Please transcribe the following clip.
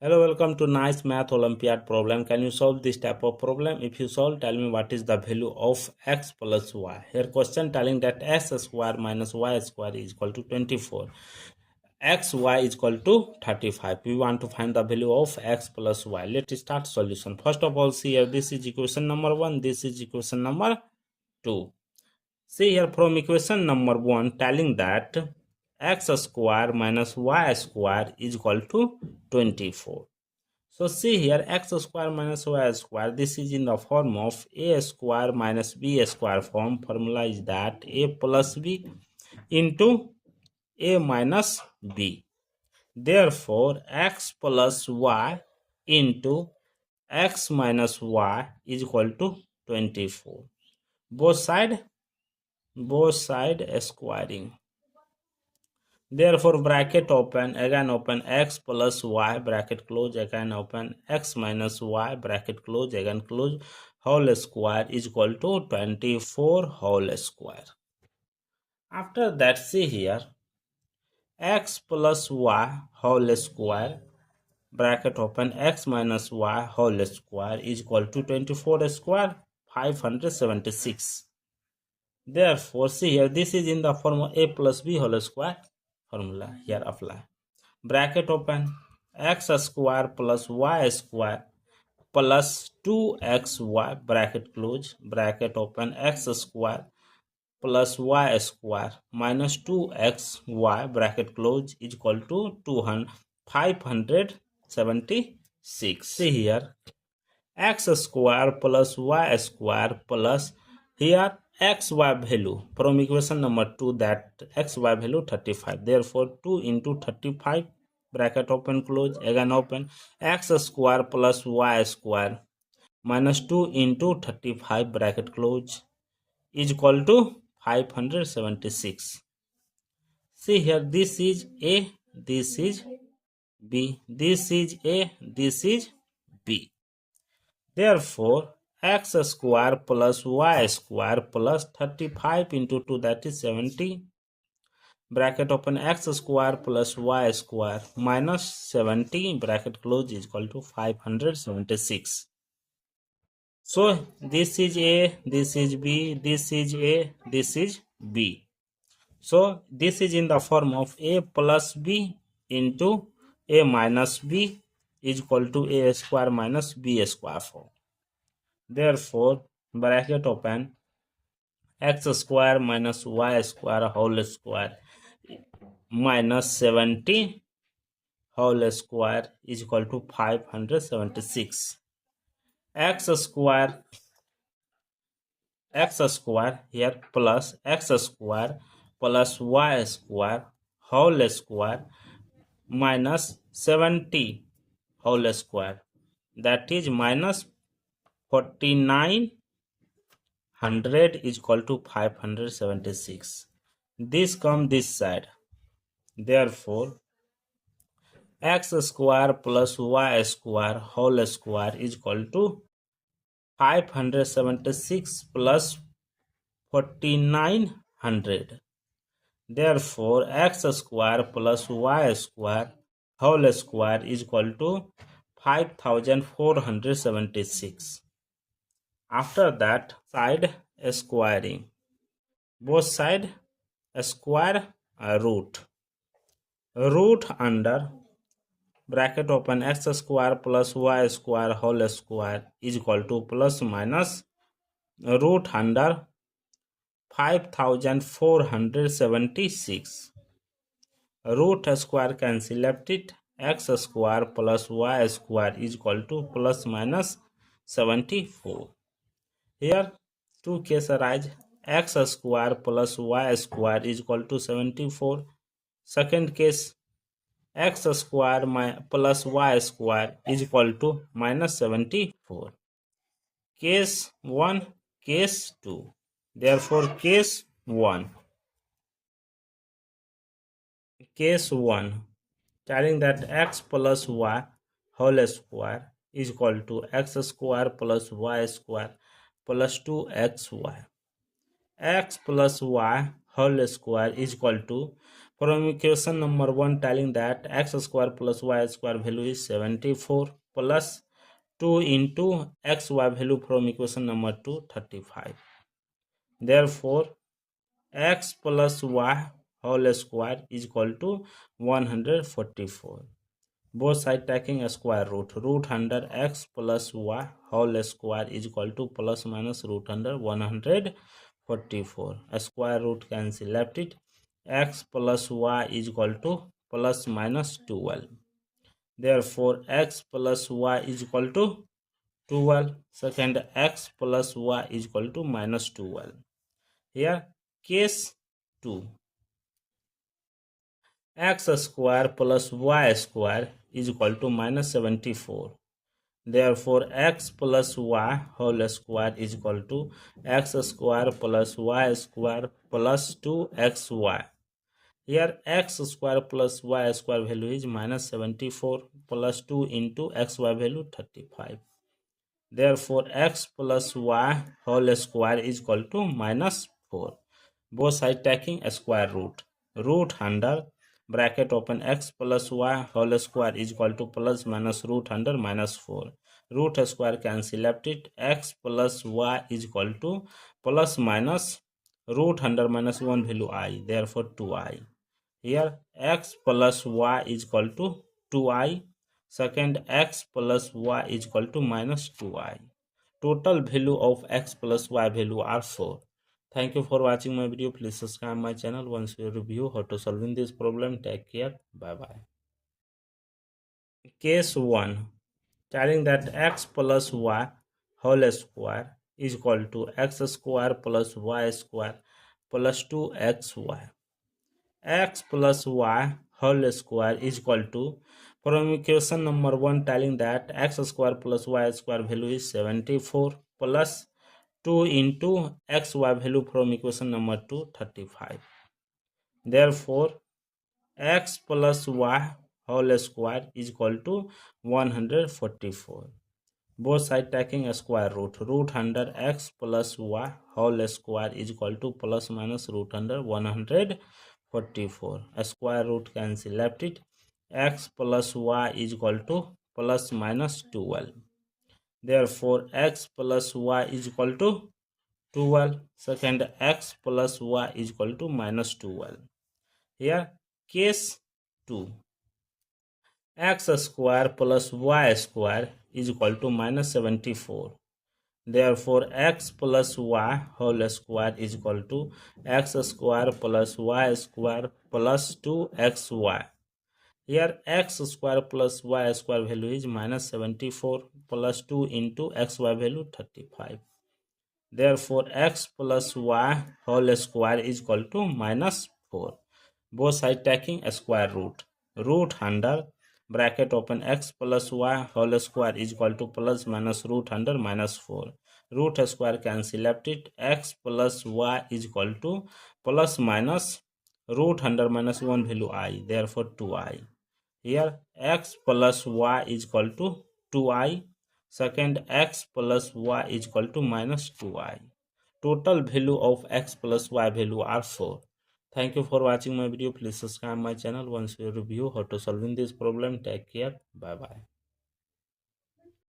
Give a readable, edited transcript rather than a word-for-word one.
Hello, welcome to nice Math Olympiad problem. Can you solve this type of problem? If you solve, tell me what is the value of x plus y. Here question telling that x square minus y square is equal to 24. Xy is equal to 35. We want to find the value of x plus y. Let's start solution. First of all, see here, this is equation number 1. This is equation number 2. See here from equation number 1 telling that x square minus y square is equal to 24. So see here x square minus y square, this is in the form of a square minus b square form. Formula is that a plus b into a minus b. Therefore x plus y into x minus y is equal to 24. Both side squaring. Therefore bracket open, again open x plus y, bracket close, again open x minus y, bracket close, again close, whole square is equal to 24 whole square. After that, see here, x plus y whole square, bracket open, x minus y whole square is equal to 24 square, 576. Therefore, see here, this is in the form of a plus b whole square. Formula here apply. Bracket open, x square plus y square plus 2xy, bracket close, bracket open, x square plus y square minus 2xy, bracket close, is equal to 576. See here, x square plus y square plus here xy value from equation number 2, that xy value 35. Therefore 2 into 35, bracket open close, again open, x square plus y square minus 2 into 35, bracket close, is equal to 576. See here, this is a, this is b, this is a, this is b. Therefore x square plus y square plus 35 into 2, that is 70, bracket open, x square plus y square minus 70, bracket close, is equal to 576. So this is a, this is b, this is a, this is b. So this is in the form of a plus b into a minus b is equal to a square minus b square form. Therefore bracket open, x square minus y square whole square minus 70 whole square is equal to 576. x square here plus x square plus y square whole square minus 70 whole square, that is minus 4900 is equal to 576. This come this side. Therefore x square plus y square whole square is equal to 576 plus 4900. Therefore x square plus y square whole square is equal to 5476. After that, side squaring, both side square root under, bracket open, x square plus y square whole square is equal to plus minus root under 5476. Root square cancel, left it, x square plus y square is equal to plus minus 74. Here two cases arise, x square plus y square is equal to 74. Second case, x square plus y square is equal to minus 74. Case 1, case 2. Therefore case 1 telling that x plus y whole square is equal to x square plus y square plus 2xy. X plus y whole square is equal to, From equation number 1 telling that x square plus y square value is 74 plus 2 into xy value from equation number 2 35. Therefore, x plus y whole square is equal to 144. Both sides taking a square root. Root under x plus y whole square is equal to plus minus root under 144. A square root cancel. Left it. X plus y is equal to plus minus 12. Therefore, x plus y is equal to 12. Second, x plus y is equal to minus 12. Here, case 2. X square plus y square is equal to minus 74. Therefore, x plus y whole square is equal to x square plus y square plus 2xy. Here, x square plus y square value is minus 74 plus 2 into xy value 35. Therefore, x plus y whole square is equal to minus 4. Both sides taking a square root. Root under bracket open x plus y whole square is equal to plus minus root under minus 4. Root square cancel. Left it. X plus y is equal to plus minus root under minus 1 value I. Therefore, 2i. Here x plus y is equal to 2i. Second, x plus y is equal to minus 2i. Total value of x plus y value are 4. Thank you for watching my video. Please subscribe my channel. Once you review how to solving this problem, take care. Bye bye. Case 1. Telling that x plus y whole square is equal to x square plus y square plus 2xy. X plus y whole square is equal to, from equation number 1 telling that x square plus y square value is 74 plus 2 into xy value from equation number 2 35. Therefore, x plus y whole square is equal to 144. Both sides taking a square root. Root under x plus y whole square is equal to plus minus root under 144. A square root cancel. Left it. X plus y is equal to plus minus 12. Therefore, x plus y is equal to 12. Second, x plus y is equal to minus 12. Here, case 2. X square plus y square is equal to minus 74. Therefore, x plus y whole square is equal to x square plus y square plus 2xy. Here, x square plus y square value is minus 74 plus 2 into xy value 35. Therefore, x plus y whole square is equal to minus 4. Both sides taking a square root. Root under bracket open x plus y whole square is equal to plus minus root under minus 4. Root square cancel. Left it. X plus y is equal to plus minus root under minus 1 value I. Therefore, 2i. Here, x plus y is equal to 2i. Second, x plus y is equal to minus 2i. Total value of x plus y value are 4. Thank you for watching my video. Please subscribe my channel. Once you review how to solving this problem, take care. Bye bye.